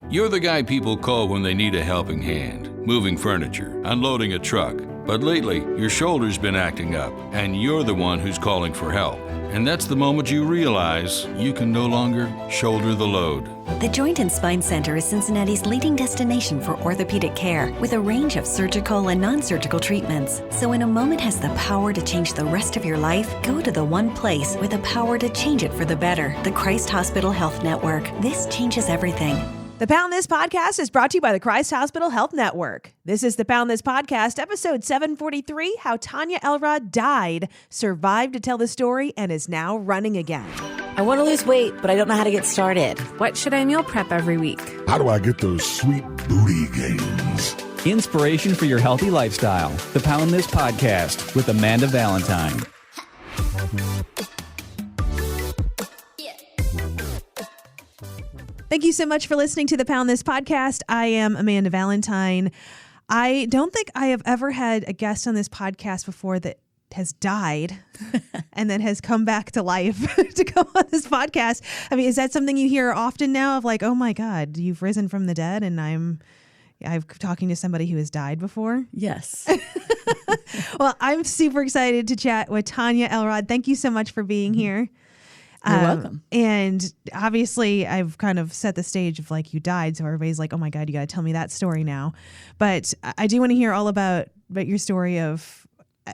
You're the guy people call when they need a helping hand, moving furniture, unloading a truck. But lately, your shoulder's been acting up, and you're the one who's calling for help. And that's the moment you realize you can no longer shoulder the load. The Joint and Spine Center is Cincinnati's leading destination for orthopedic care with a range of surgical and non-surgical treatments. So when a moment has the power to change the rest of your life, go to the one place with the power to change it for the better, the Christ Hospital Health Network. This changes everything. The Pound This Podcast is brought to you by the Christ Hospital Health Network. This is the Pound This Podcast, episode 743, How Tonia Elrod Died, Survived to Tell the Story, and is now running again. I want to lose weight, but I don't know how to get started. What should I meal prep every week? How do I get those sweet booty gains? Inspiration for your healthy lifestyle. The Pound This Podcast with Amanda Valentine. Thank you so much for listening to the Pound This Podcast. I am Amanda Valentine. I don't think I have ever had a guest on this podcast before that has died and then has come back to life to go on this podcast. I mean, is that something you hear often now of like, oh my God, you've risen from the dead and I'm talking to somebody who has died before? Yes. Well, I'm super excited to chat with Tonia Elrod. Thank you so much for being here. You're welcome. And obviously I've kind of set the stage of like you died. So everybody's like, oh my God, you got to tell me that story now. But I do want to hear all about your story of,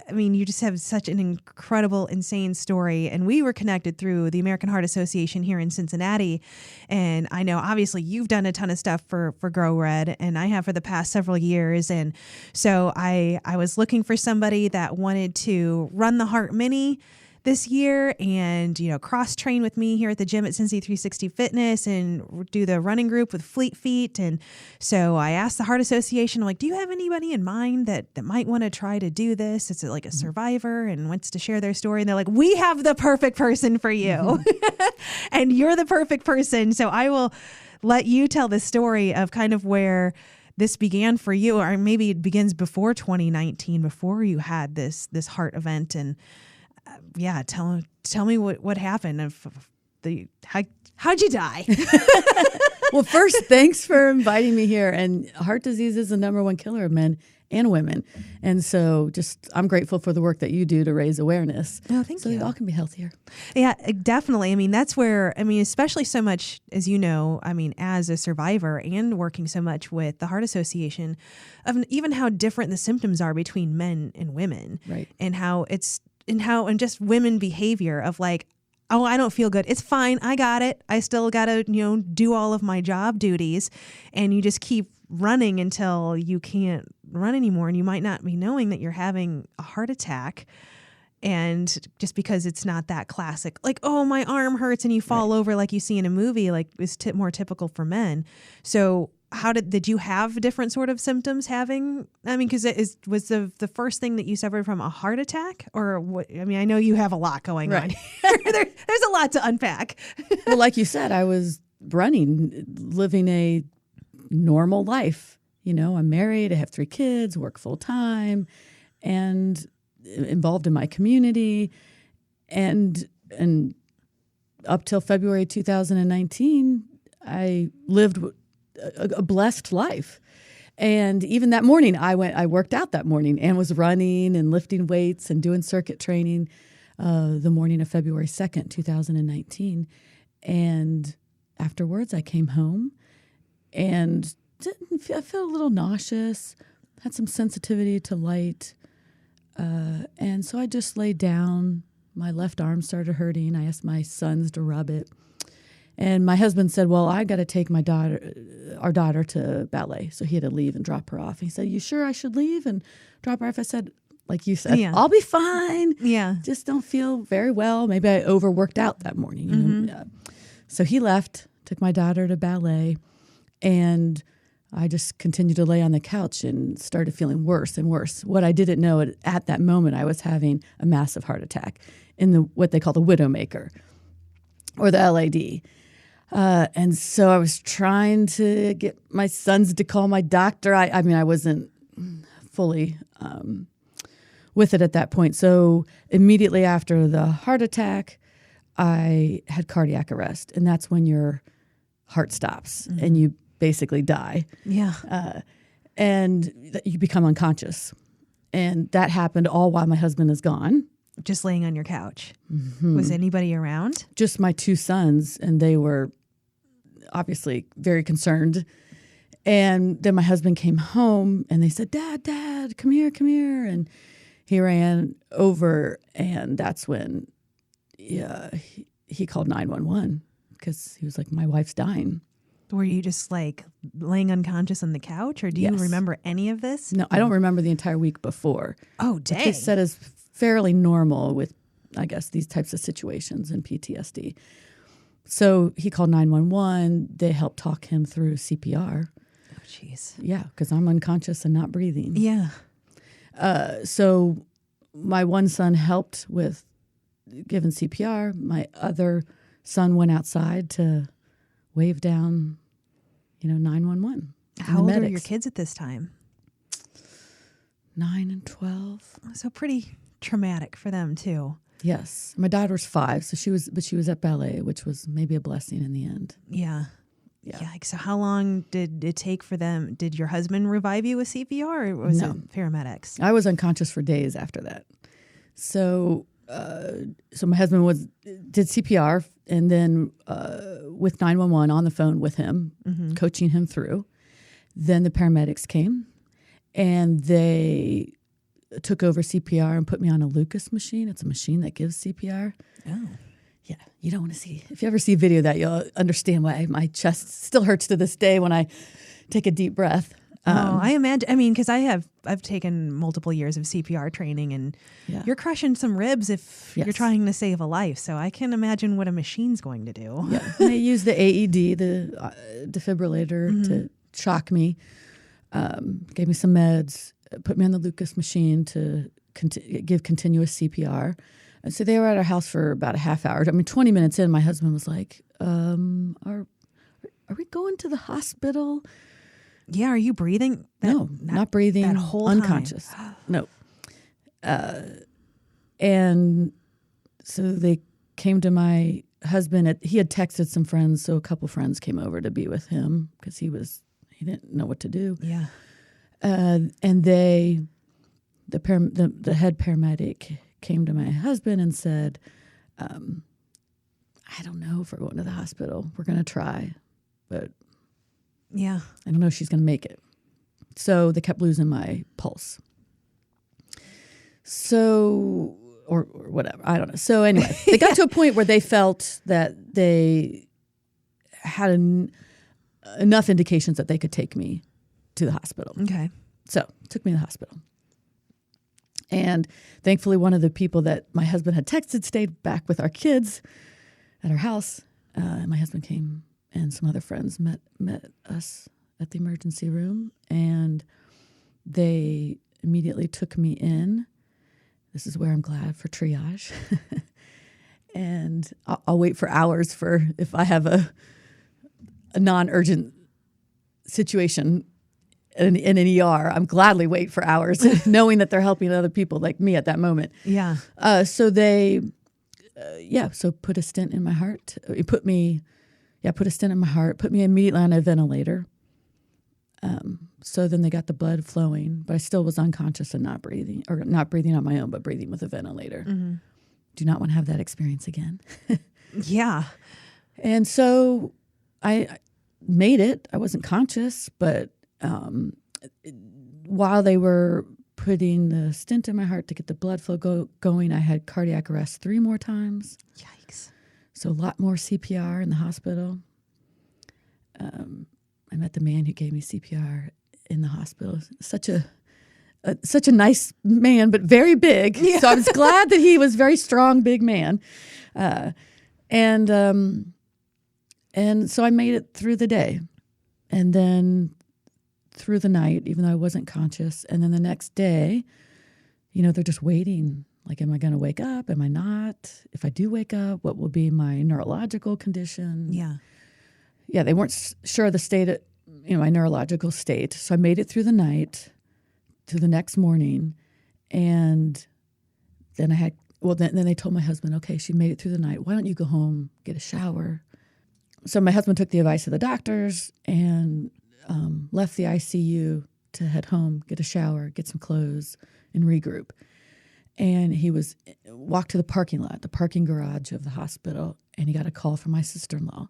I mean, you just have such an incredible, insane story. And we were connected through the American Heart Association here in Cincinnati. And I know obviously you've done a ton of stuff for Grow Red, and I have for the past several years. And so I was looking for somebody that wanted to run the Heart Mini this year and, cross train with me here at the gym at Cincy 360 Fitness and do the running group with Fleet Feet. And so I asked the Heart Association, like, do you have anybody in mind that might want to try to do this? It's like a survivor and wants to share their story. And they're like, we have the perfect person for you. And you're the perfect person. So I will let you tell the story of kind of where this began for you, or maybe it begins before 2019, before you had this heart event. And tell me what happened. How'd you die? Well, first, thanks for inviting me here. And heart disease is the number one killer of men and women. And so I'm grateful for the work that you do to raise awareness. Oh, thank you. So we all can be healthier. Yeah, definitely. I mean, that's where, especially so much, as you know, as a survivor and working so much with the Heart Association, of even how different the symptoms are between men and women. Right. And how just women behavior of like, oh, I don't feel good. It's fine. I got it. I still got to, do all of my job duties. And you just keep running until you can't run anymore. And you might not be knowing that you're having a heart attack. And just because it's not that classic, like, oh, my arm hurts and you fall over like you see in a movie, like is more typical for men. So how did you have different sort of symptoms because was the first thing that you suffered from a heart attack or what? I know you have a lot going on here. There's a lot to unpack. Well, like you said, I was running, living a normal life. I'm married, I have 3 kids, work full time, and involved in my community. And up till February 2019, I lived a blessed life. And even that morning, I worked out that morning and was running and lifting weights and doing circuit training the morning of February 2nd, 2019. And afterwards, I came home and I felt a little nauseous, had some sensitivity to light. And so I just laid down. My left arm started hurting. I asked my sons to rub it. And my husband said, well, I got to take our daughter to ballet. So he had to leave and drop her off. He said, you sure I should leave and drop her off? I said, like you said, I'll be fine. Yeah. Just don't feel very well. Maybe I overworked out that morning. Yeah. So he left, took my daughter to ballet, and I just continued to lay on the couch and started feeling worse and worse. What I didn't know at that moment, I was having a massive heart attack in what they call the Widowmaker or the LAD. And so I was trying to get my sons to call my doctor. I wasn't fully with it at that point. So immediately after the heart attack, I had cardiac arrest. And that's when your heart stops and you basically die. Yeah. And you become unconscious. And that happened all while my husband is gone. Just laying on your couch. Was anybody around? Just my 2 sons, and they were obviously very concerned. And then my husband came home, and they said, Dad, come here. And he ran over, and that's when he called 911 because he was like, my wife's dying. Were you just like laying unconscious on the couch, or do you Yes. remember any of this? No, I don't remember the entire week before. Oh, Which dang. is said as fairly normal with, I guess, these types of situations in PTSD. So he called 911. They helped talk him through CPR. Oh, jeez. Yeah, because I'm unconscious and not breathing. Yeah. So my one son helped with giving CPR. My other son went outside to wave down, 911. How old are your kids at this time? 9 and 12. So pretty traumatic for them too. Yes. My daughter's 5, so she was at ballet, which was maybe a blessing in the end. Yeah. Yeah. Yikes. So how long did it take for them? Did your husband revive you with CPR, or was No. it paramedics? I was unconscious for days after that. So my husband did CPR, and then with 911 on the phone with him, coaching him through. Then the paramedics came, and they took over CPR and put me on a Lucas machine. It's a machine that gives CPR. Oh. Yeah, you don't want to see. If you ever see a video of that, you'll understand why my chest still hurts to this day when I take a deep breath. I imagine. I mean, because I've taken multiple years of CPR training, and Yeah. you're crushing some ribs if you're Yes. trying to save a life. So I can imagine what a machine's going to do. Yeah, and they used the AED, the defibrillator, to shock me. Gave me some meds, put me on the Lucas machine to give continuous CPR. And so they were at our house for about a half hour. 20 minutes in, my husband was like, "Are we going to the hospital?" Yeah. Are you breathing? No, not breathing. That whole unconscious. time. No. And so they came to my husband. He had texted some friends, so a couple friends came over to be with him because he didn't know what to do. Yeah. And the head paramedic came to my husband and said, "I don't know if we're going to the hospital. We're going to try, but Yeah. I don't know if she's going to make it." So they kept losing my pulse. So, or whatever, I don't know. So anyway, they got to a point where they felt that they had enough indications that they could take me to the hospital. Okay. So took me to the hospital. And thankfully, one of the people that my husband had texted stayed back with our kids at our house. My husband came, and some other friends met us at the emergency room, and they immediately took me in. This is where I'm glad for triage. And I'll wait for hours for if I have a non-urgent situation in an ER. I'm gladly wait for hours, knowing that they're helping other people like me at that moment. Yeah. So they, put a stent in my heart. Put a stent in my heart. Put me immediately on a ventilator. So then they got the blood flowing, but I still was unconscious and not breathing on my own, but breathing with a ventilator. Mm-hmm. Do not want to have that experience again. Yeah. And so I made it. I wasn't conscious, but while they were putting the stent in my heart to get the blood flow going, I had cardiac arrest 3 more times. Yikes. So a lot more CPR in the hospital. I met the man who gave me CPR in the hospital. Such a nice man, but very big. Yeah. So I was glad that he was a very strong, big man. And so I made it through the day, and then through the night, even though I wasn't conscious. And then the next day, they're just waiting. Like, am I going to wake up? Am I not? If I do wake up, what will be my neurological condition? Yeah. Yeah, they weren't sure of the state of, my neurological state. So I made it through the night, to the next morning, and then then they told my husband, okay, she made it through the night. Why don't you go home, get a shower? So my husband took the advice of the doctors, and left the ICU to head home, get a shower, get some clothes, and regroup. And he walked to the parking lot, the parking garage of the hospital, and he got a call from my sister-in-law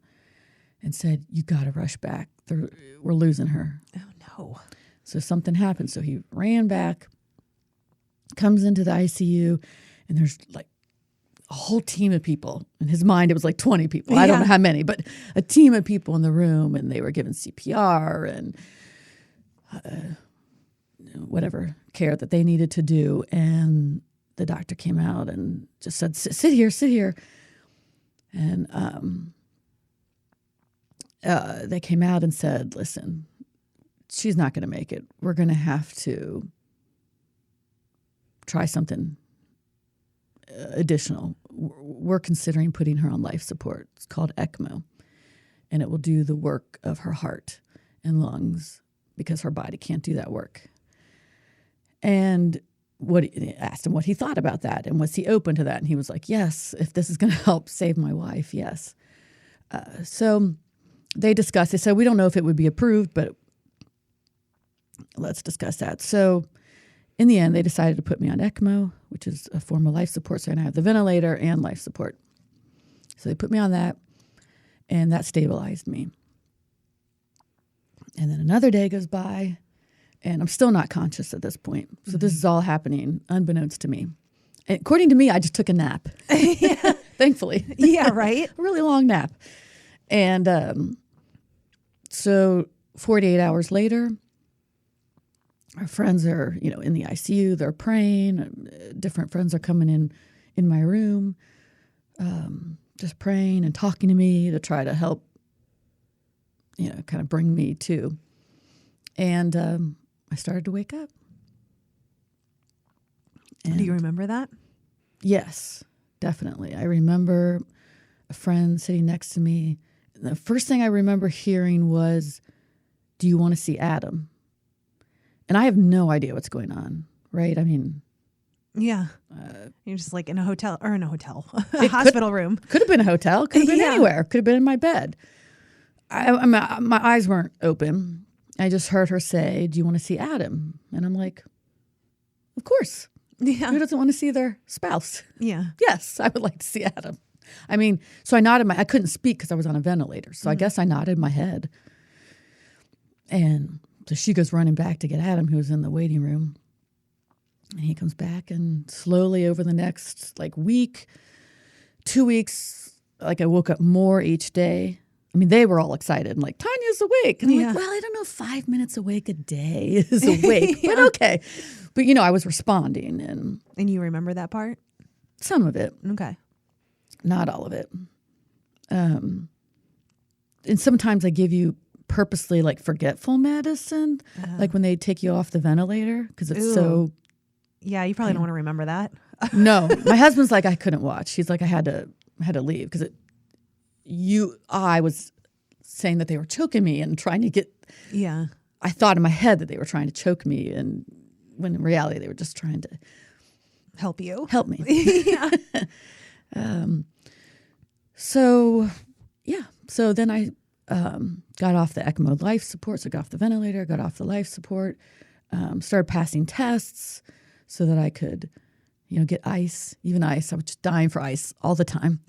and said, "You got to rush back. We're losing her." Oh, no. So something happened. So he ran back, comes into the ICU, and there's like a whole team of people. In his mind, it was like 20 people. I don't know how many, but a team of people in the room, and they were given CPR and whatever care that they needed to do. And the doctor came out and just said, sit here. And they came out and said, "Listen, she's not going to make it. We're going to have to try something additional. We're considering putting her on life support. It's called Ecmo, and it will do the work of her heart and lungs because her body can't do that work." And asked him what he thought about that, and was he open to that? And he was like, "Yes, if this is going to help save my wife, yes." So they discussed. They said, "We don't know if it would be approved, but let's discuss that." So in the end, they decided to put me on Ecmo, which is a form of life support. So I have the ventilator and life support. So they put me on that, and that stabilized me. And then another day goes by, and I'm still not conscious at this point. So this is all happening unbeknownst to me. And according to me, I just took a nap, thankfully. Yeah, right? A really long nap. And so 48 hours later, our friends are, in the ICU. They're praying. Different friends are coming in my room, just praying and talking to me to try to help, kind of bring me to. And I started to wake up. And do you remember that? Yes, definitely. I remember a friend sitting next to me. The first thing I remember hearing was, "Do you want to see Adam?" And I have no idea what's going on, right? I mean, yeah. You're just like in a hotel, a hospital room. Could have been a hotel. Could have been anywhere. Could have been in my bed. My eyes weren't open. I just heard her say, "Do you want to see Adam?" And I'm like, "Of course." Yeah. Who doesn't want to see their spouse? Yeah. Yes, I would like to see Adam. I mean, so I nodded I couldn't speak because I was on a ventilator. So I guess I nodded my head. And so she goes running back to get Adam, who was in the waiting room. And he comes back, and slowly over the next week, 2 weeks, I woke up more each day. I mean, they were all excited and "Tonia's awake." And I'm like, well, I don't know if 5 minutes awake a day is awake, but okay. But, I was responding. And you remember that part? Some of it. Okay. Not all of it. And sometimes I give you purposely forgetful medicine, like when they take you off the ventilator because it's so. Yeah, you probably don't want to remember that. No, my husband's like, I couldn't watch. He's like, I had to leave because I was saying that they were choking me and trying to get. Yeah. I thought in my head that they were trying to choke me, and when in reality they were just trying to help me. Yeah. So then I got off the ECMO life support. So I got off the ventilator, got off the life support, started passing tests so that I could, get ice, even ice. I was just dying for ice all the time.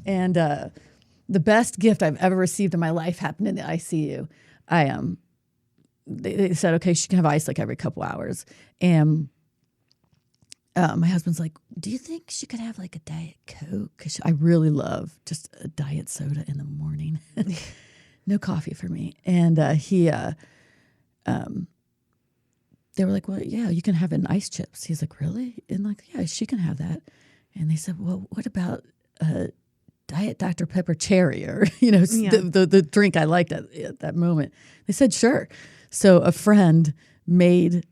And the best gift I've ever received in my life happened in the ICU. They said, okay, she can have ice every couple hours. And my husband's like, do you think she could have a Diet Coke? Because I really love just a diet soda in the morning. No coffee for me. And they were like, well, yeah, you can have it in ice chips. He's like, really? And yeah, she can have that. And they said, well, what about Diet Dr. Pepper Cherry or, the drink I liked at that moment. They said, sure. So a friend made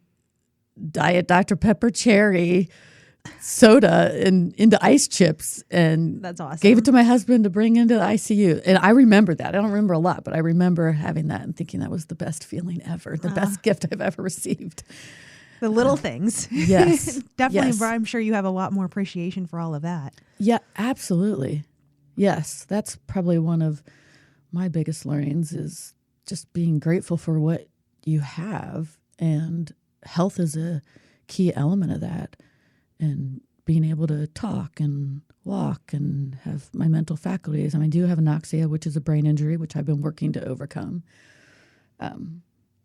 Diet Dr. Pepper Cherry soda into ice chips and that's awesome. Gave it to my husband to bring into the ICU. And I remember that. I don't remember a lot, but I remember having that and thinking that was the best feeling ever, the best gift I've ever received. The little things. Yes. Definitely, yes. I'm sure you have a lot more appreciation for all of that. Yeah, absolutely. Yes, that's probably one of my biggest learnings is just being grateful for what you have, and health is a key element of that, and being able to talk and walk and have my mental faculties. I mean, I do have anoxia, which is a brain injury, which I've been working to overcome.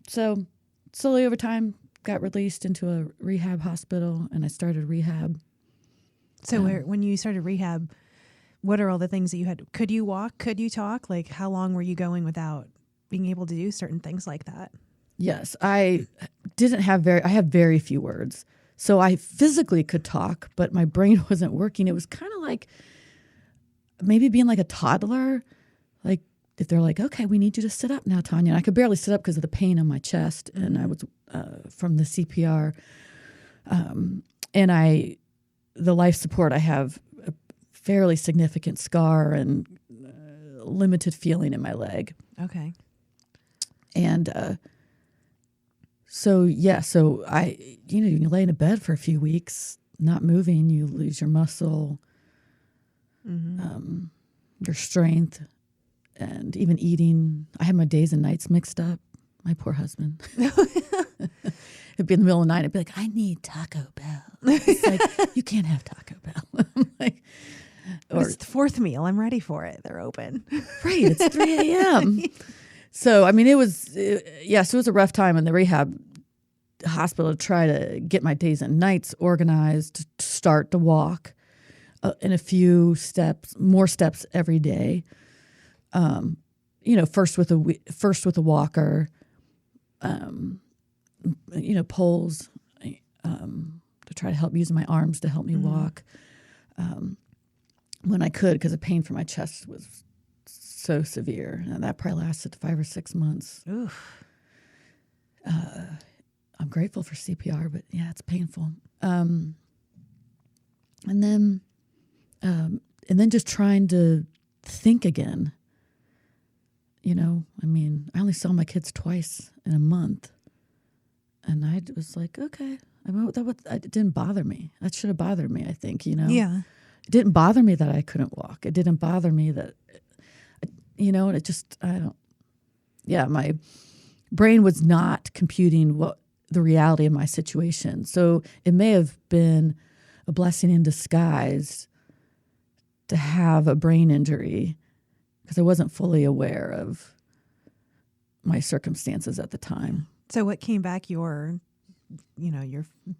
So slowly over time, got released into a rehab hospital, and I started rehab. So when you started rehab, what are all the things that you had? Could you walk? Could you talk? Like, how long were you going without being able to do certain things like that? Yes, I had very few words. So I physically could talk, but my brain wasn't working. It was kind of like maybe being like a toddler. Like if they're like, okay, we need you to sit up now, Tonia. And I could barely sit up because of the pain on my chest. And I was from the CPR. And the life support, I have a fairly significant scar and limited feeling in my leg. Okay. And so you lay in a bed for a few weeks, not moving, you lose your muscle, your strength, and even eating. I had my days and nights mixed up. My poor husband. It'd be in the middle of the night. I'd be like, I need Taco Bell. It's like, you can't have Taco Bell. I'm like, it's the fourth meal. I'm ready for it. They're open. Right. It's 3 a.m. So, I mean, it was a rough time in the rehab hospital to try to get my days and nights organized, to start to walk in a few steps, more steps every day. First with a walker, poles to try to help using my arms to help me walk when I could, because the pain from my chest was so severe, and that probably lasted 5 or 6 months. Oof. I'm grateful for CPR, but yeah, it's painful. And then just trying to think again. I only saw my kids twice in a month, and I was like, okay, it didn't bother me. That should have bothered me, I think. Yeah. It didn't bother me that I couldn't walk. It didn't bother me that. And it just, my brain was not computing what the reality of my situation. So it may have been a blessing in disguise to have a brain injury, because I wasn't fully aware of my circumstances at the time. So what came back, your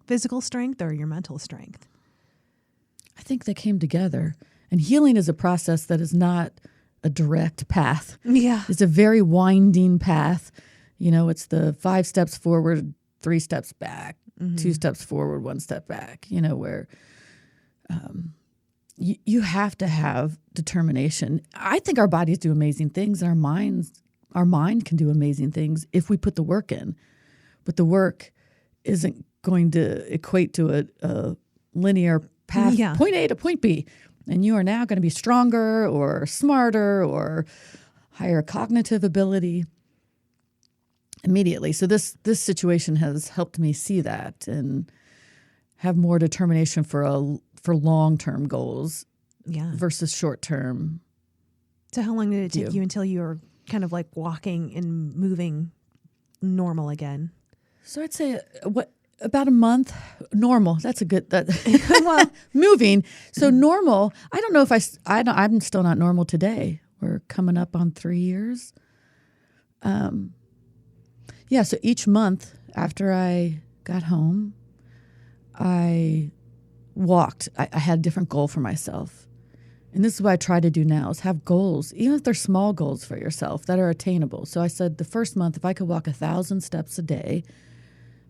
physical strength or your mental strength? I think they came together. And healing is a process that is not a direct path. Yeah. It's a very winding path. It's the 5 steps forward, 3 steps back, 2 steps forward, 1 step back, where you have to have determination. I think our bodies do amazing things. Our mind can do amazing things if we put the work in. But the work isn't going to equate to a linear path, point A to point B. And you are now going to be stronger or smarter or higher cognitive ability immediately. So this situation has helped me see that and have more determination for long-term goals versus short-term. So how long did it take you until you were kind of like walking and moving normal again? So I'd say about a month. Normal. That's a good. Well, moving. So normal. I don't know if I'm still not normal today. We're coming up on 3 years. So each month after I got home, I walked. I had a different goal for myself. And this is what I try to do now, is have goals, even if they're small goals for yourself that are attainable. So I said the first month, if I could walk 1,000 steps a day,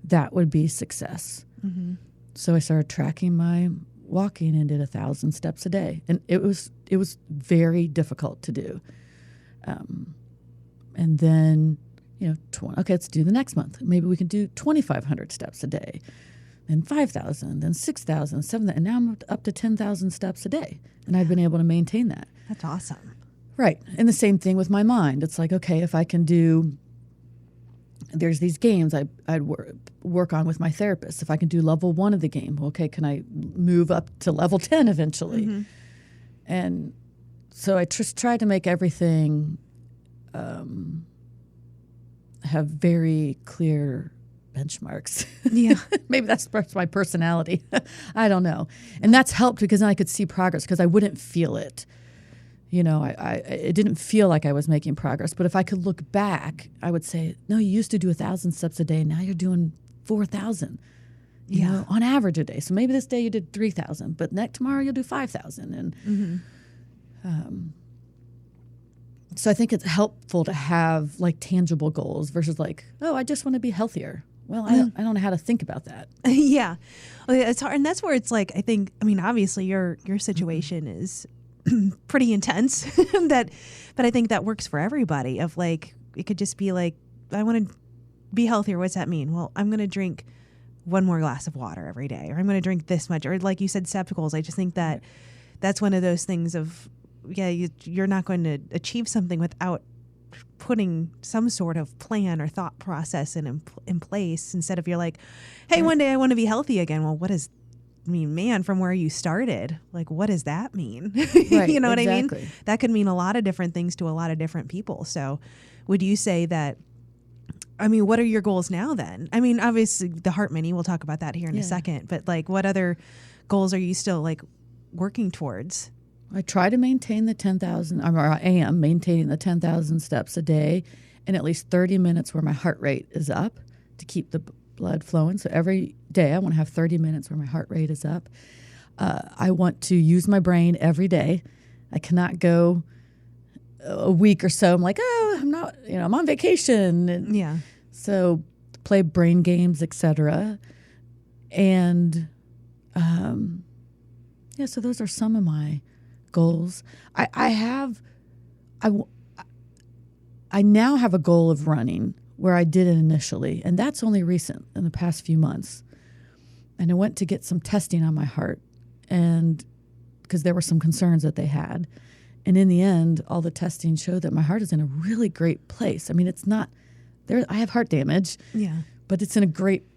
that would be success. Mm-hmm. So I started tracking my walking and did 1,000 steps a day. And it was very difficult to do. And then, okay, let's do the next month. Maybe we can do 2,500 steps a day. Then 5,000, then 6,000, 7,000, and now I'm up to 10,000 steps a day. And I've been able to maintain that. That's awesome. Right. And the same thing with my mind. It's like, okay, if I can do, there's these games I'd work on with my therapist. If I can do level 1 of the game, okay, can I move up to level 10 eventually? Mm-hmm. And so I just tried to make everything have very clear benchmarks. Yeah. Maybe that's my personality. I don't know. And that's helped because then I could see progress because I wouldn't feel it. You know, it didn't feel like I was making progress. But if I could look back, I would say, no, you used to do 1,000 steps a day. Now you're doing 4,000, you know, on average a day. So maybe this day you did 3,000, but tomorrow you'll do 5,000. And so I think it's helpful to have like tangible goals versus like, oh, I just want to be healthier. Well, I don't know how to think about that. Yeah. Well, it's hard. And that's where it's like, I mean, obviously your situation is pretty intense but I think that works for everybody of like, it could just be like, I want to be healthier. What's that mean? Well, I'm going to drink one more glass of water every day, or I'm going to drink this much, or like you said, step goals. I just think that that's one of those things of, you're not going to achieve something without putting some sort of plan or thought process in place instead of you're like, hey, one day I want to be healthy again. Well, what does mean, man, from where you started, like, what does that mean? Right, you know what exactly. I mean? That could mean a lot of different things to a lot of different people. So would you say that, I mean, what are your goals now then? I mean, obviously the Heart Mini, we'll talk about that here in a second, but like what other goals are you still like working towards? I try to maintain the 10,000, or I am maintaining the 10,000 steps a day and at least 30 minutes where my heart rate is up to keep the blood flowing. So every day I want to have 30 minutes where my heart rate is up. I want to use my brain every day. I cannot go a week or so. I'm like, oh, I'm not, I'm on vacation. And so play brain games, etc. And so those are some of my goals. I now have a goal of running where I did it initially, and that's only recent in the past few months. And I went to get some testing on my heart, and because there were some concerns that they had. And in the end, all the testing showed that my heart is in a really great place. I mean, it's not there. I have heart damage, but it's in a great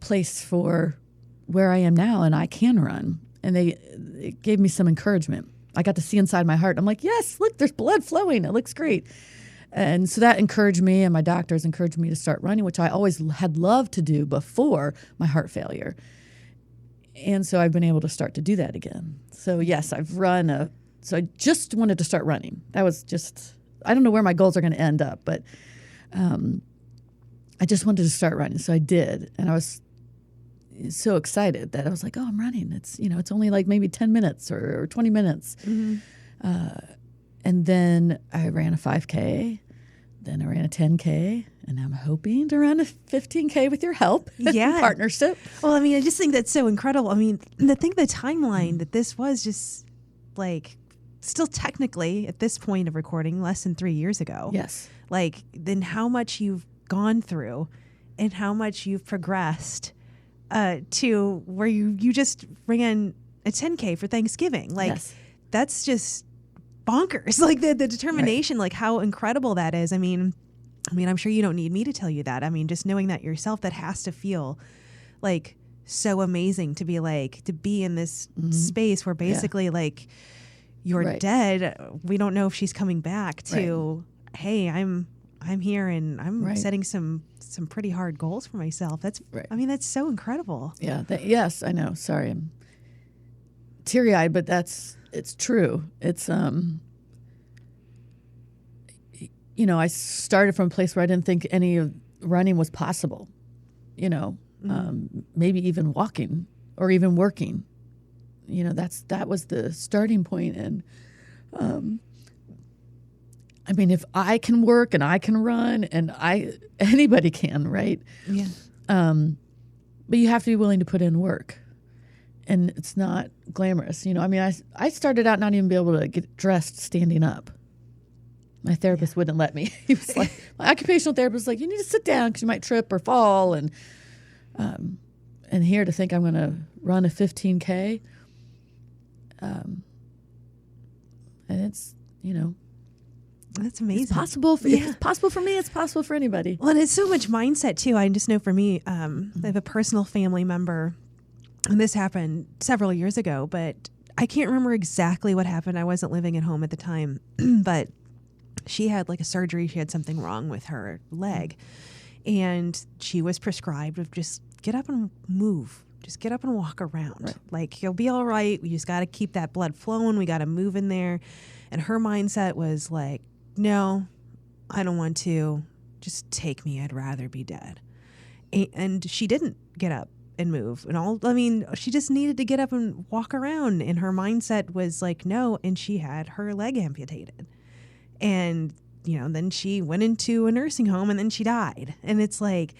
place for where I am now, and I can run. And it gave me some encouragement. I got to see inside my heart. I'm like, yes, look, there's blood flowing. It looks great. And so that encouraged me, and my doctors encouraged me to start running, which I always had loved to do before my heart failure. And so I've been able to start to do that again. So yes, I've run so I just wanted to start running. That was just, I don't know where my goals are going to end up, but I just wanted to start running. So I did. And I was so excited that I was like, oh, I'm running. It's, it's only like maybe 10 minutes or 20 minutes. And then I ran a 5K, then I ran a 10K, and I'm hoping to run a 15K with your help. Partnership. Well, I mean, I just think that's so incredible. I mean, the timeline that this was just like still technically at this point of recording less than 3 years ago. Yes. Like then how much you've gone through and how much you've progressed to where you just ran a 10K for Thanksgiving. Like that's just bonkers. Like the determination, like how incredible that is. I mean, I'm sure you don't need me to tell you that. I mean, just knowing that yourself, that has to feel like so amazing to be in this space where basically like you're dead. We don't know if she's coming back to, hey, I'm here and I'm setting some pretty hard goals for myself. That's, I mean, that's so incredible. Yeah. Yes, I know. Sorry. I'm teary-eyed, but it's true. It's, I started from a place where I didn't think any of running was possible, maybe even walking or even working, that was the starting point. And, I mean, if I can work and I can run and anybody can, right? Yeah. But you have to be willing to put in work. And it's not glamorous. I mean, I started out not even be able to get dressed standing up. My therapist wouldn't let me. He was like, my occupational therapist was like, you need to sit down because you might trip or fall. And here to think I'm going to run a 15K. And it's, that's amazing. It's possible. If it's possible for me, it's possible for anybody. Well, and it's so much mindset too. I just know for me, I have a personal family member, and this happened several years ago, but I can't remember exactly what happened. I wasn't living at home at the time, but she had like a surgery. She had something wrong with her leg. And she was prescribed of just get up and move. Just get up and walk around. Right. Like, you'll be all right. We just got to keep that blood flowing. We got to move in there. And her mindset was like, no, I don't want to. Just take me. I'd rather be dead. And she didn't get up and move. She just needed to get up and walk around. And her mindset was like, no. And she had her leg amputated. And, then she went into a nursing home and then she died. And it's like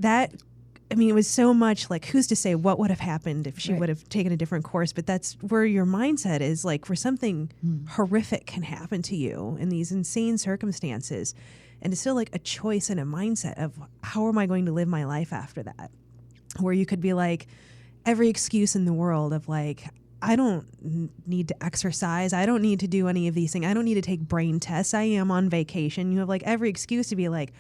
that. It was so much like, who's to say what would have happened if she would have taken a different course? But that's where your mindset is, like, for something horrific can happen to you in these insane circumstances. And it's still like a choice and a mindset of how am I going to live my life after that? Where you could be like, every excuse in the world of like, I don't need to exercise. I don't need to do any of these things. I don't need to take brain tests. I am on vacation. You have like every excuse to be like,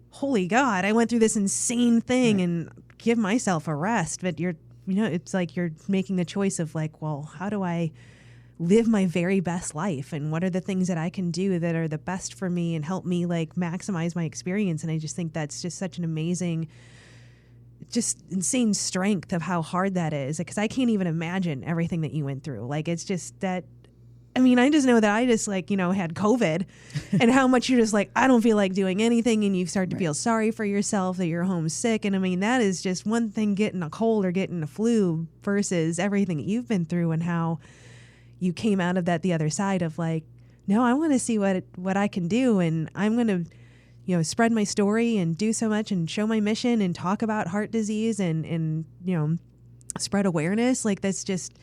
holy God, I went through this insane thing and give myself a rest. But it's like you're making the choice of like, well, how do I live my very best life? And what are the things that I can do that are the best for me and help me like maximize my experience? And I just think that's just such an amazing, just insane strength of how hard that is. Because I can't even imagine everything that you went through. Like, it's just that. I just know that I just like, had COVID and how much you're just like, I don't feel like doing anything. And you start to feel sorry for yourself that you're homesick. And that is just one thing, getting a cold or getting a flu versus everything that you've been through and how you came out of that the other side of like, no, I want to see what I can do. And I'm going to, spread my story and do so much and show my mission and talk about heart disease and spread awareness. Like, that's just,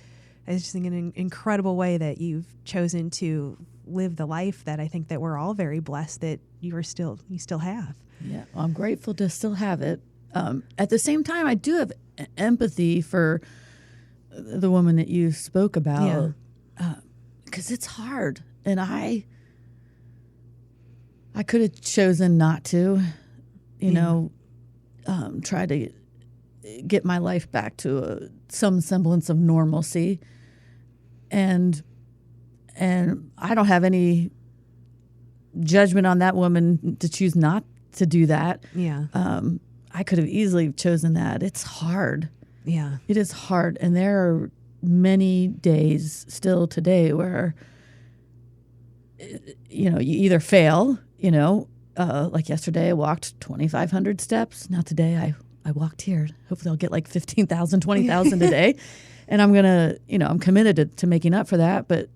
I just think an incredible way that you've chosen to live the life that I think that we're all very blessed that you still have. Yeah, well, I'm grateful to still have it. At the same time, I do have empathy for the woman that you spoke about because it's hard, and I could have chosen not to, try to get my life back to some semblance of normalcy. And I don't have any judgment on that woman to choose not to do that. Yeah. I could have easily chosen that. It's hard. Yeah. It is hard. And there are many days still today where, you either fail, like yesterday I walked 2,500 steps. Now today I walked here. Hopefully I'll get like 15,000, 20,000 a day. And I'm going to, I'm committed to making up for that. But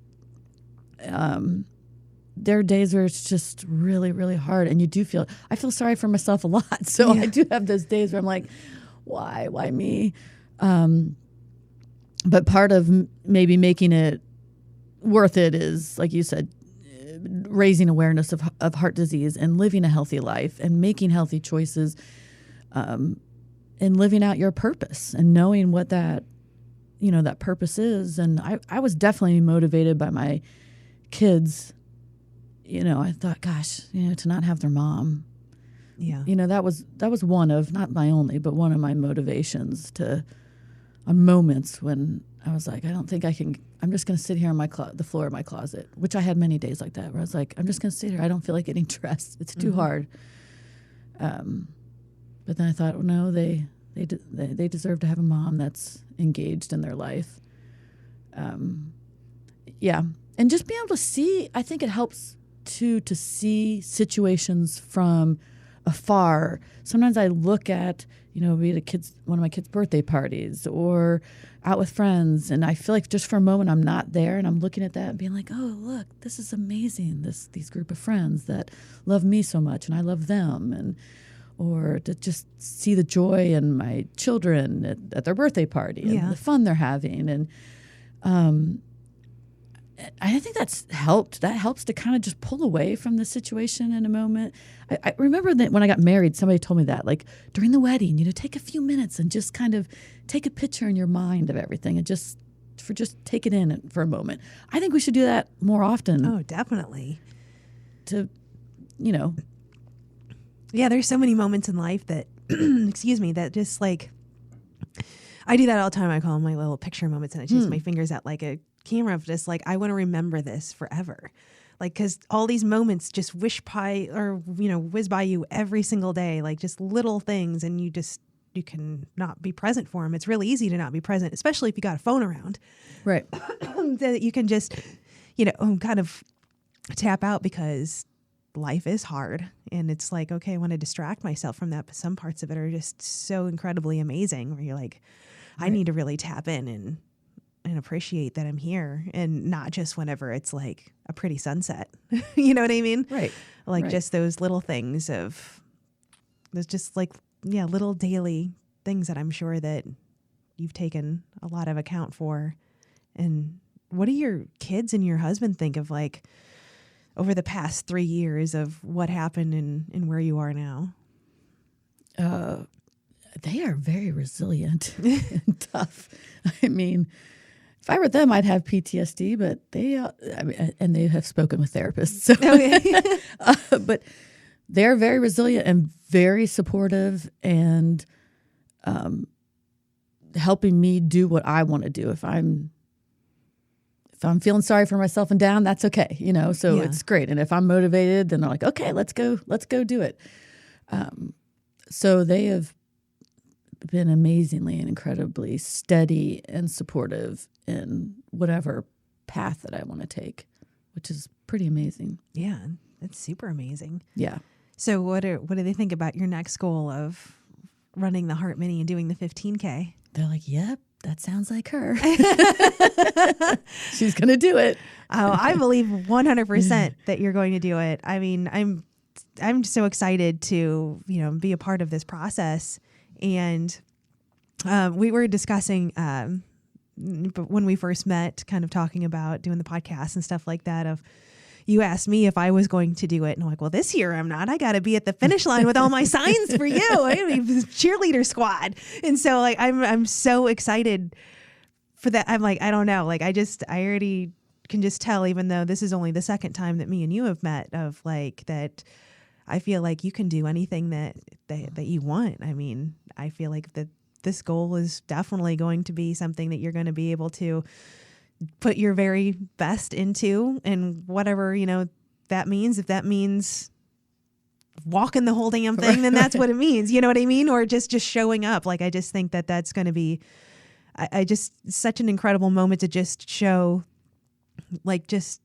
there are days where it's just really, really hard. And I feel sorry for myself a lot. So I do have those days where I'm like, why me? But part of maybe making it worth it is, like you said, raising awareness of heart disease and living a healthy life and making healthy choices and living out your purpose and knowing what that purpose is. And I was definitely motivated by my kids. I thought, gosh, to not have their mom. Yeah. That was one of, not my only, but one of my motivations on moments when I was like, I don't think I can, I'm just going to sit here on the floor of my closet, which I had many days like that where I was like, I'm just going to sit here. I don't feel like getting dressed. It's too hard. But then I thought, well, no, they deserve to have a mom that's engaged in their life. And just being able to see, I think it helps to see situations from afar. Sometimes I look at, be at one of my kids' birthday parties or out with friends, and I feel like just for a moment I'm not there, and I'm looking at that and being like, oh, look, this is amazing. These group of friends that love me so much, and I love them, or to just see the joy in my children at their birthday party and the fun they're having. And I think that's helped. That helps to kind of just pull away from the situation in a moment. I remember that when I got married, somebody told me that, like during the wedding, take a few minutes and just kind of take a picture in your mind of everything and just take it in for a moment. I think we should do that more often. Oh, definitely. Yeah, there's so many moments in life that, excuse me, that just like, I do that all the time. I call them my little picture moments, and I chase my fingers at like a camera of just like, I want to remember this forever. Like, because all these moments just whiz by you every single day, like just little things, and you can not be present for them. It's really easy to not be present, especially if you got a phone around. Right. That you can just, kind of tap out, because life is hard. And it's like, okay, I want to distract myself from that. But some parts of it are just so incredibly amazing, where you're like, I need to really tap in and appreciate that I'm here, and not just whenever it's like a pretty sunset. You know what I mean? Right. Like Right. just those little things of, there's just like, little daily things that I'm sure that you've taken a lot of account for. And what do your kids and your husband think of, like, over the past 3 years of what happened and where you are now? They are very resilient and tough. I mean, if I were them, I'd have PTSD, but and they have spoken with therapists. So. Okay. But they're very resilient and very supportive, and helping me do what I want to do. If I'm feeling sorry for myself and down, that's okay, So Yeah. it's great. And if I'm motivated, then they're like, okay, let's go do it. So they have been amazingly and incredibly steady and supportive in whatever path that I want to take, which is pretty amazing. Yeah, that's super amazing. Yeah. So what do they think about your next goal of running the Heart Mini and doing the 15K? They're like, yep, that sounds like her. She's going to do it. Oh, I believe 100% that you're going to do it. I mean, I'm so excited to, be a part of this process. And we were discussing when we first met, kind of talking about doing the podcast and stuff like that, of, you asked me if I was going to do it. And I'm like, well, this year I'm not. I got to be at the finish line with all my signs for you. I'm cheerleader squad. And so, like, I'm so excited for that. I'm like, I don't know. Like, I already can just tell, even though this is only the second time that me and you have met, of like that I feel like you can do anything that you want. I mean, I feel like that this goal is definitely going to be something that you're going to be able to put your very best into, and whatever, that means. If that means walking the whole damn thing, then that's what it means. You know what I mean? Or just showing up. Like, I just think that that's going to be, I just, such an incredible moment to just show, like, just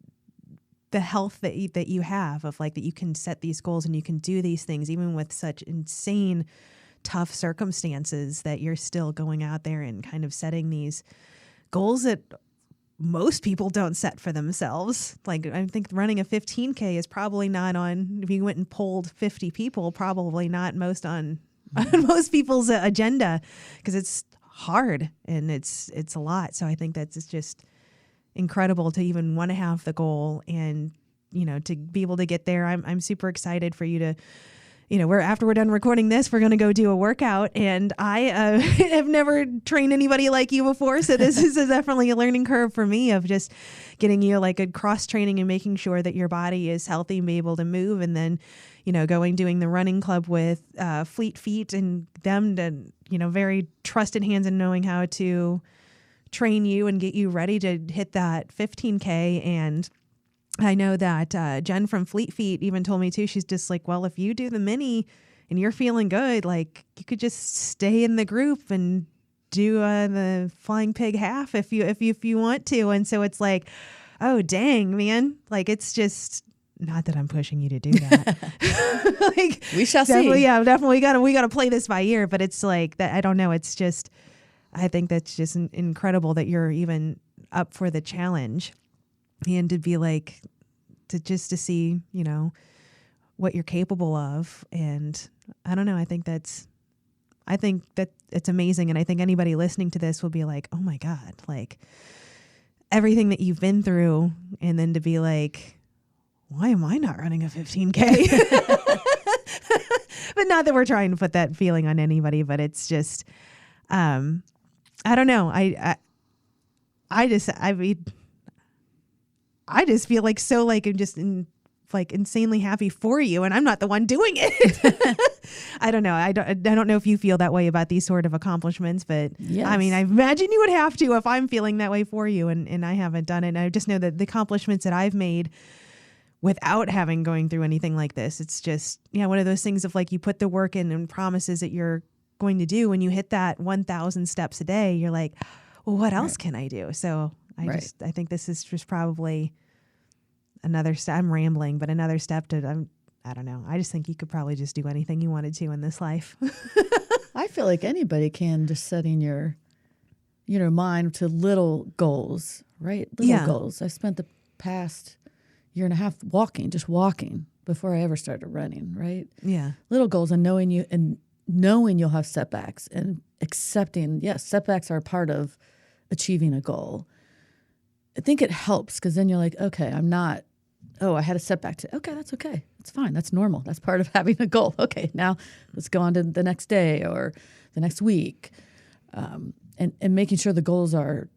the health that you have, of like, that you can set these goals and you can do these things, even with such insane, tough circumstances, that you're still going out there and kind of setting these goals that most people don't set for themselves. Like, I think running a 15K is probably not on, if you went and polled 50 people, probably not most on most people's agenda, because it's hard and it's a lot. So I think that's just incredible to even want to have the goal, and, to be able to get there. I'm super excited for you to, after we're done recording this, we're going to go do a workout, and I have never trained anybody like you before. So this is definitely a learning curve for me, of just getting you like a cross training and making sure that your body is healthy and be able to move. And then, doing the running club with Fleet Feet, and them to, very trusted hands in knowing how to train you and get you ready to hit that 15K. And I know that Jen from Fleet Feet even told me too, she's just like, well, if you do the mini and you're feeling good, like, you could just stay in the group and do the Flying Pig half if you want to. And so it's like, oh, dang, man. Like, it's just, not that I'm pushing you to do that. Like, We shall definitely, see. yeah, definitely we got to play this by ear, but it's like that. I don't know. It's just, I think that's just incredible that you're even up for the challenge. And to be like, to see, what you're capable of. And I don't know, I think that it's amazing. And I think anybody listening to this will be like, oh my God, like, everything that you've been through. And then to be like, why am I not running a 15K? But not that we're trying to put that feeling on anybody, but it's just, I don't know. I just feel like so, like, I'm just insanely happy for you, and I'm not the one doing it. I don't know. I don't know if you feel that way about these sort of accomplishments, but Yes. I mean, I imagine you would have to if I'm feeling that way for you, and I haven't done it. And I just know that the accomplishments that I've made without having going through anything like this. It's just, one of those things of like you put the work in and promises that you're going to do. When you hit that 1,000 steps a day, you're like, well, what else can I do? So I think this is just probably another step. I'm rambling, but another step to, I don't know. I just think you could probably just do anything you wanted to in this life. I feel like anybody can, just setting your mind to little goals, right? Little goals. I spent the past year and a half walking before I ever started running, right? Yeah. Little goals, and knowing you'll have setbacks, and accepting, yes, setbacks are a part of achieving a goal. I think it helps because then you're like, okay, I had a setback today. Okay, that's okay. It's fine. That's normal. That's part of having a goal. Okay, now let's go on to the next day or the next week. And making sure the goals are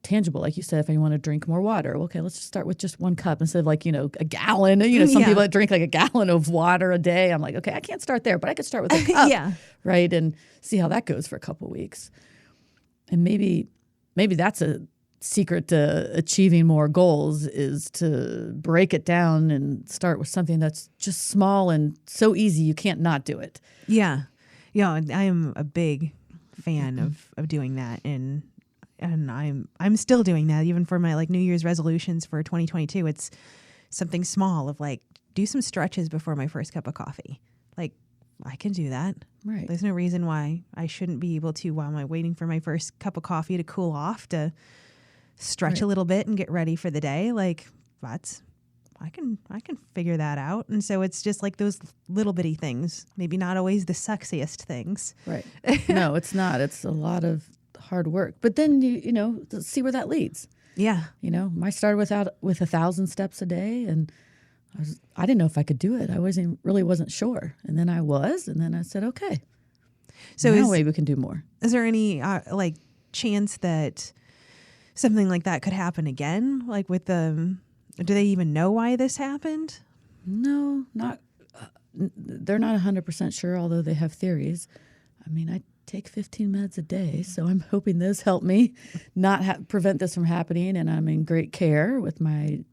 tangible. Like you said, if you want to drink more water, okay, let's just start with just 1 cup instead of like, a gallon. Some people that drink like a gallon of water a day. I'm like, okay, I can't start there, but I could start with a cup, right? And see how that goes for a couple of weeks. And maybe that's a secret to achieving more goals, is to break it down and start with something that's just small and so easy you can't not do it. Yeah. I am a big fan of doing that, and I'm still doing that even for my like New Year's resolutions for 2022. It's something small of like, do some stretches before my first cup of coffee. Like, I can do that. Right. There's no reason why I shouldn't be able to, while I'm waiting for my first cup of coffee to cool off, to stretch a little bit and get ready for the day. Like, I can figure that out. And so it's just like those little bitty things, maybe not always the sexiest things. Right. No, it's not. It's a lot of hard work. But then you see where that leads. Yeah. I started with 1,000 steps a day, and I didn't know if I could do it. I wasn't sure. And then I was, and then I said, okay. So now maybe we can do more. Is there any chance that something like that could happen again? Like with do they even know why this happened? No, not. They're not 100% sure, although they have theories. I mean, I take 15 meds a day, so I'm hoping those help me not prevent this from happening. And I'm in great care with my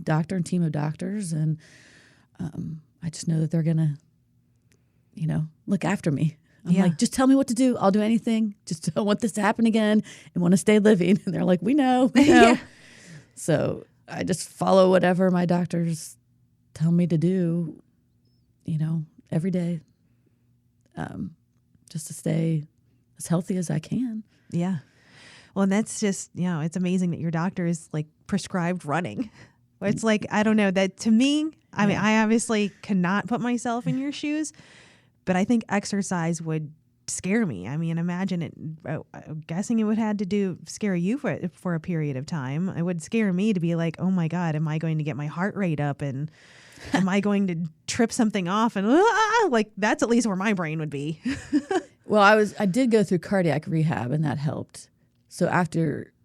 doctor and team of doctors, and I just know that they're gonna, look after me. I'm like, just tell me what to do. I'll do anything. Just don't want this to happen again and want to stay living. And they're like, we know. Yeah. So I just follow whatever my doctors tell me to do, every day, just to stay as healthy as I can. Yeah. Well, and that's just, it's amazing that your doctor is like prescribed running. It's like, I don't know, that to me, I mean, I obviously cannot put myself in your shoes, but I think exercise would scare me. I mean, imagine it. I'm guessing it would have to scare you for a period of time. It would scare me to be like, oh my God, am I going to get my heart rate up, and am I going to trip something off? And like, that's at least where my brain would be. Well, I did go through cardiac rehab, and that helped. So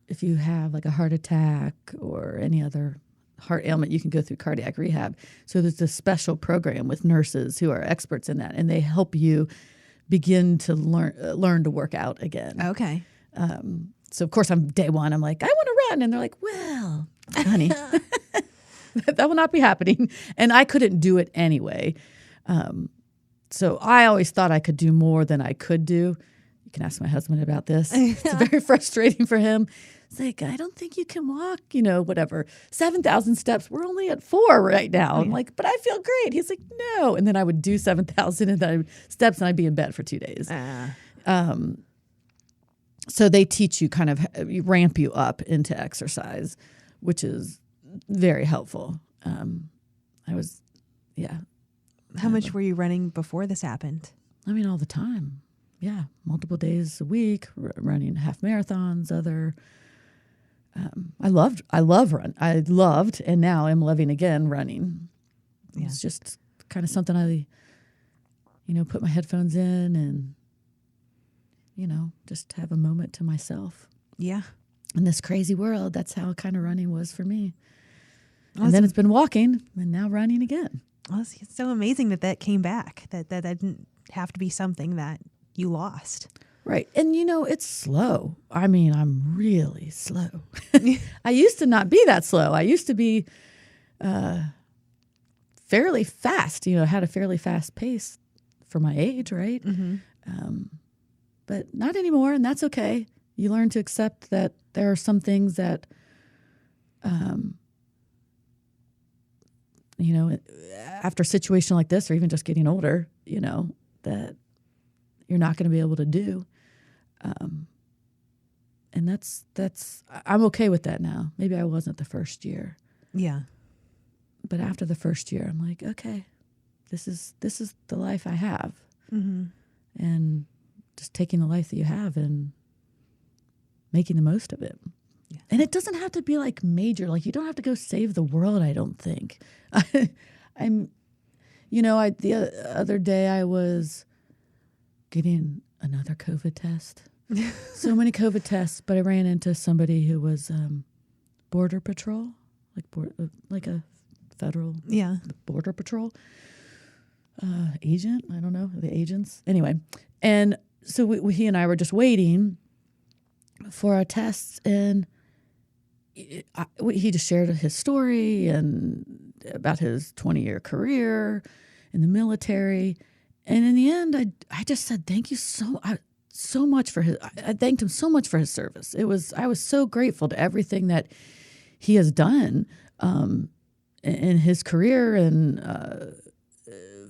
if you have like a heart attack or any other heart ailment, you can go through cardiac rehab. So there's a special program with nurses who are experts in that, and they help you begin to learn to work out again. Okay. So of course, day one, I'm like, I want to run, and they're like, well, honey, that will not be happening. And I couldn't do it anyway. So I always thought I could do more than I could do. You can ask my husband about this. It's very frustrating for him. It's like, I don't think you can walk, whatever, 7,000 steps. We're only at 4 right now. I'm like, but I feel great. He's like, no. And then I would do 7,000 steps, and I'd be in bed for 2 days. So they teach you ramp you up into exercise, which is very helpful. How much were you running before this happened? I mean, all the time. Yeah, multiple days a week, running half marathons, I loved, and now I'm loving again running. Yeah. It's just kind of something I, put my headphones in and, just have a moment to myself. Yeah. In this crazy world, that's how kind of running was for me. And then it's been walking, and now running again. Well, it's so amazing that came back, that didn't have to be something that you lost. Right. And, it's slow. I mean, I'm really slow. I used to not be that slow. I used to be fairly fast, had a fairly fast pace for my age, right? But not anymore, and that's okay. You learn to accept that there are some things that, after a situation like this, or even just getting older, that you're not going to be able to do. And that's I'm okay with that now. Maybe I wasn't the first year. Yeah. But after the first year, I'm like, okay, this is the life I have. And just taking the life that you have and making the most of it. Yeah. And it doesn't have to be like major. Like, you don't have to go save the world, I don't think. The other day I was getting another COVID test. So many COVID tests, but I ran into somebody who was Border Patrol, like a federal Border Patrol agent. I don't know, the agents. Anyway, and so he and I were just waiting for our tests, and he just shared his story and about his 20-year career in the military. And in the end, I just said, thank you so much for his. I thanked him so much for his service. I was so grateful to everything that he has done in his career and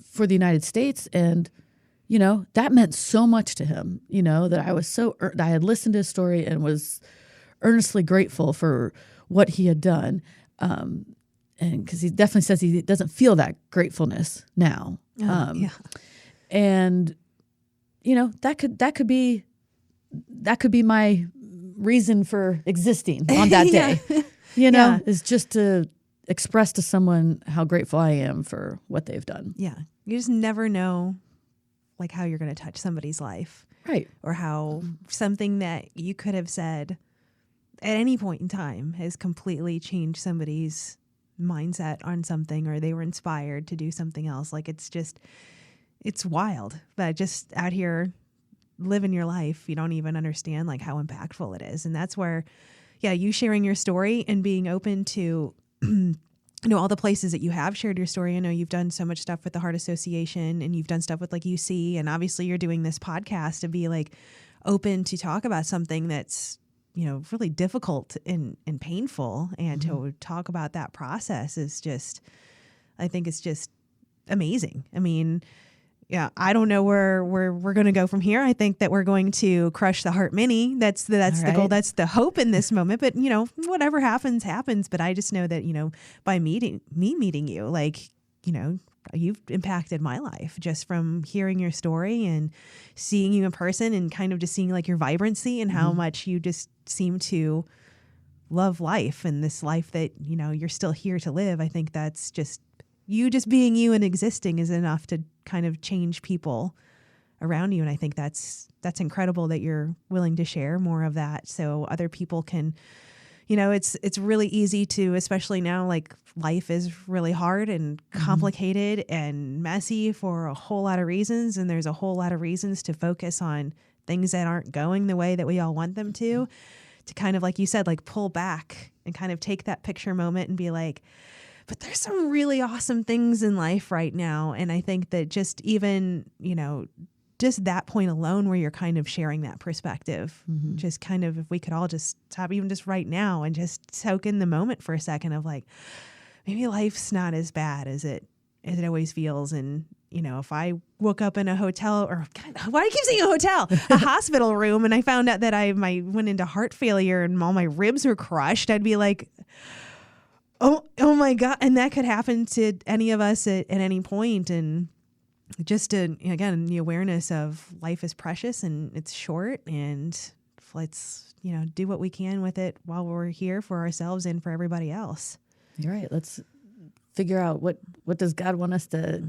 for the United States. And that meant so much to him. That I had listened to his story and was earnestly grateful for what he had done. And because he definitely says he doesn't feel that gratefulness now. And that could be my reason for existing on that day. Is just to express to someone how grateful I am for what they've done. Yeah. You just never know like how you're going to touch somebody's life. Right. Or how something that you could have said at any point in time has completely changed somebody's mindset on something, or they were inspired to do something else. Like, it's wild. But just out here living your life, you don't even understand like how impactful it is. And that's where, you sharing your story and being open to, all the places that you have shared your story. I know you've done so much stuff with the Heart Association, and you've done stuff with like UC, and obviously you're doing this podcast to be like open to talk about something that's, really difficult and painful, and to talk about that process is just, I think it's just amazing. I mean, I don't know where we're going to go from here. I think that we're going to crush the Heart Mini. That's the goal. That's the hope in this moment. But, whatever happens. But I just know that, by meeting you, like, you've impacted my life just from hearing your story and seeing you in person, and kind of just seeing like your vibrancy and how much you just seem to love life, and this life that, you're still here to live. I think that's just, you just being you and existing is enough to kind of change people around you. And I think that's incredible that you're willing to share more of that, so other people can, it's really easy to, especially now, like life is really hard and complicated and messy for a whole lot of reasons. And there's a whole lot of reasons to focus on things that aren't going the way that we all want them to kind of, like you said, like pull back and kind of take that picture moment and be like, but there's some really awesome things in life right now. And I think that just even, just that point alone where you're kind of sharing that perspective, just kind of, if we could all just stop even just right now and just soak in the moment for a second of like, maybe life's not as bad as it always feels. And, if I woke up in a hotel, or God, why do I keep saying a hotel, a hospital room, and I found out that I went into heart failure and all my ribs were crushed, I'd be like, oh my God. And that could happen to any of us at any point. And just again, the awareness of life is precious and it's short, and let's, do what we can with it while we're here for ourselves and for everybody else. You're right. Let's figure out what does God want us to,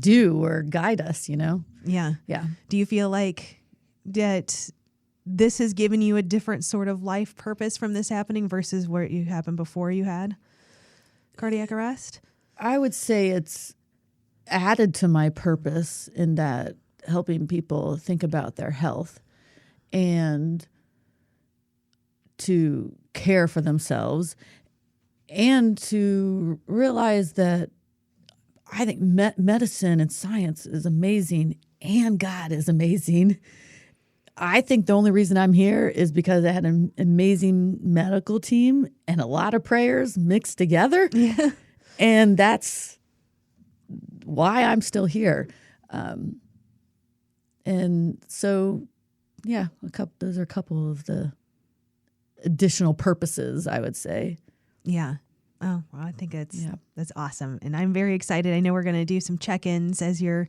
do or guide us, Yeah. Yeah. Do you feel like that this has given you a different sort of life purpose from this happening versus where you happened before you had cardiac arrest? I would say it's added to my purpose in that helping people think about their health and to care for themselves, and to realize that I think medicine and science is amazing, and God is amazing. I think the only reason I'm here is because I had an amazing medical team and a lot of prayers mixed together. Yeah. And that's why I'm still here. And so, yeah, those are a couple of the additional purposes, I would say. Yeah. Oh, well, I think that's awesome. And I'm very excited. I know we're going to do some check-ins as you're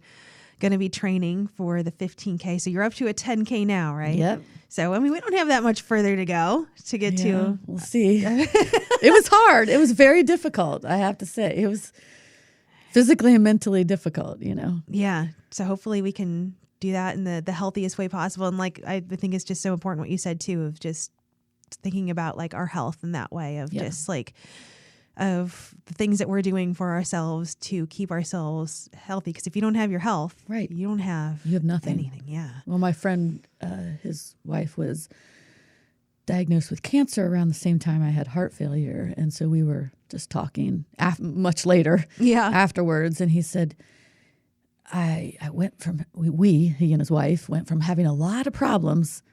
going to be training for the 15K. So you're up to a 10K now, right? Yep. So, I mean, we don't have that much further to go to get to. We'll see. It was hard. It was very difficult, I have to say. It was physically and mentally difficult, Yeah. So hopefully we can do that in the healthiest way possible. And like, I think it's just so important what you said too, of just thinking about like our health in that way of just like, of the things that we're doing for ourselves to keep ourselves healthy. Because if you don't have your health, right, you have nothing. Anything. Yeah. Well, my friend, his wife was diagnosed with cancer around the same time I had heart failure, and so we were just talking much later, afterwards, and he said, I went from he and his wife went from having a lot of problems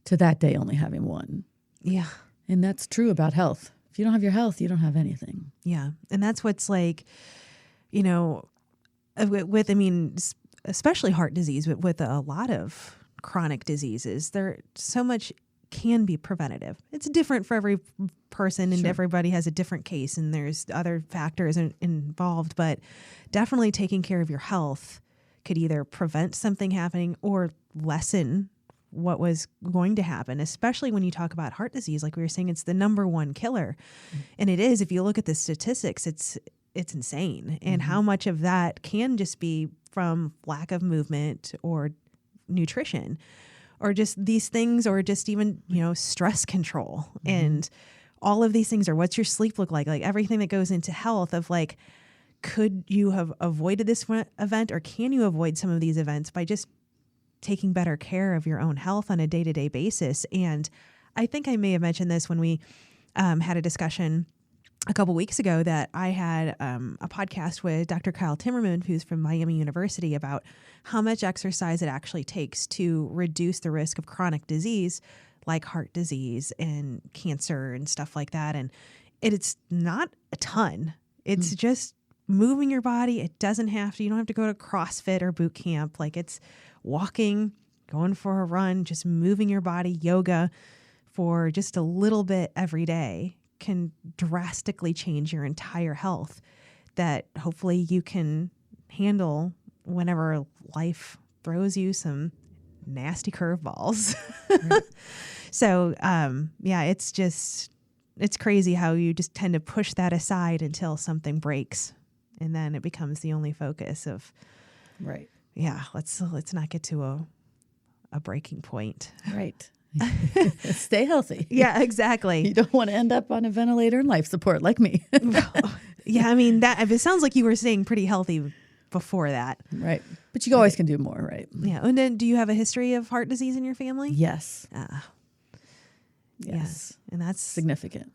to that day only having one. Yeah. And that's true about health. If you don't have your health, you don't have anything. Yeah. And that's what's like, with, especially heart disease, but with a lot of chronic diseases, there so much can be preventative. It's different for every person and everybody has a different case and there's other factors involved, but definitely taking care of your health could either prevent something happening or lessen what was going to happen, especially when you talk about heart disease. Like we were saying, it's the number one killer. And it is, if you look at the statistics, it's insane. And how much of that can just be from lack of movement or nutrition or just these things, or just even, stress control. And all of these things are, what's your sleep look like everything that goes into health of like, could you have avoided this event, or can you avoid some of these events by just taking better care of your own health on a day-to-day basis? And I think I may have mentioned this when we had a discussion a couple weeks ago that I had a podcast with Dr. Kyle Timmerman, who's from Miami University, about how much exercise it actually takes to reduce the risk of chronic disease like heart disease and cancer and stuff like that. And it's not a ton. It's just moving your body. It doesn't have to, you don't have to go to CrossFit or boot camp. Like it's walking, going for a run, just moving your body, yoga for just a little bit every day can drastically change your entire health, that hopefully you can handle whenever life throws you some nasty curveballs. So, it's crazy how you just tend to push that aside until something breaks, and then it becomes the only focus of, right. Yeah, let's not get to a breaking point. Right. Stay healthy. Yeah, exactly. You don't want to end up on a ventilator and life support like me. Yeah, I mean, that it sounds like you were staying pretty healthy before that. Right. But you always can do more, right? Yeah. And then do you have a history of heart disease in your family? Yes. Yes. And that's significant.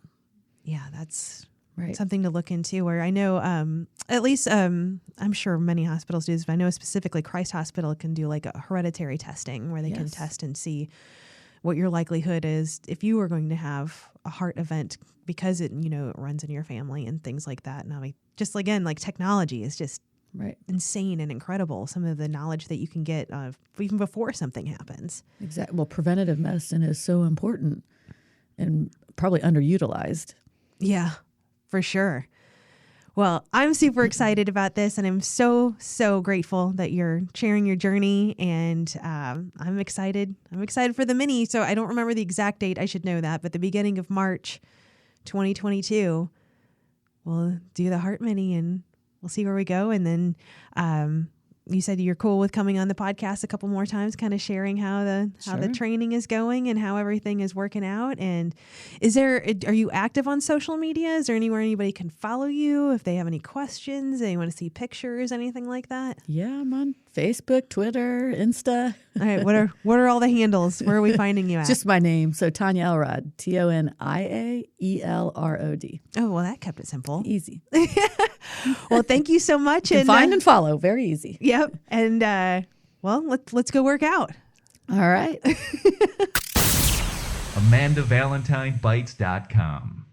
Yeah, that's right. Something to look into, where I know at least I'm sure many hospitals do this, but I know specifically Christ Hospital can do like a hereditary testing where they can test and see what your likelihood is if you are going to have a heart event, because it runs in your family and things like that. And I mean, just again, like technology is just insane and incredible. Some of the knowledge that you can get even before something happens. Exactly. Well, preventative medicine is so important and probably underutilized. Yeah, for sure. Well, I'm super excited about this, and I'm so, so grateful that you're sharing your journey, and I'm excited. I'm excited for the mini. So I don't remember the exact date. I should know that, but the beginning of March 2022, we'll do the heart mini, and we'll see where we go. And then you said you're cool with coming on the podcast a couple more times, kind of sharing how the training is going and how everything is working out. And are you active on social media? Is there anywhere anybody can follow you if they have any questions, they want to see pictures, anything like that? Yeah, I'm on Facebook, Twitter, Insta. All right. What are all the handles? Where are we finding you at? Just my name. So Tonia Elrod, ToniaElrod. Oh, well, that kept it simple. Easy. Well, thank you so much. And find and follow. Very easy. Yep. And well, let's go work out. All right. AmandaValentineBites.com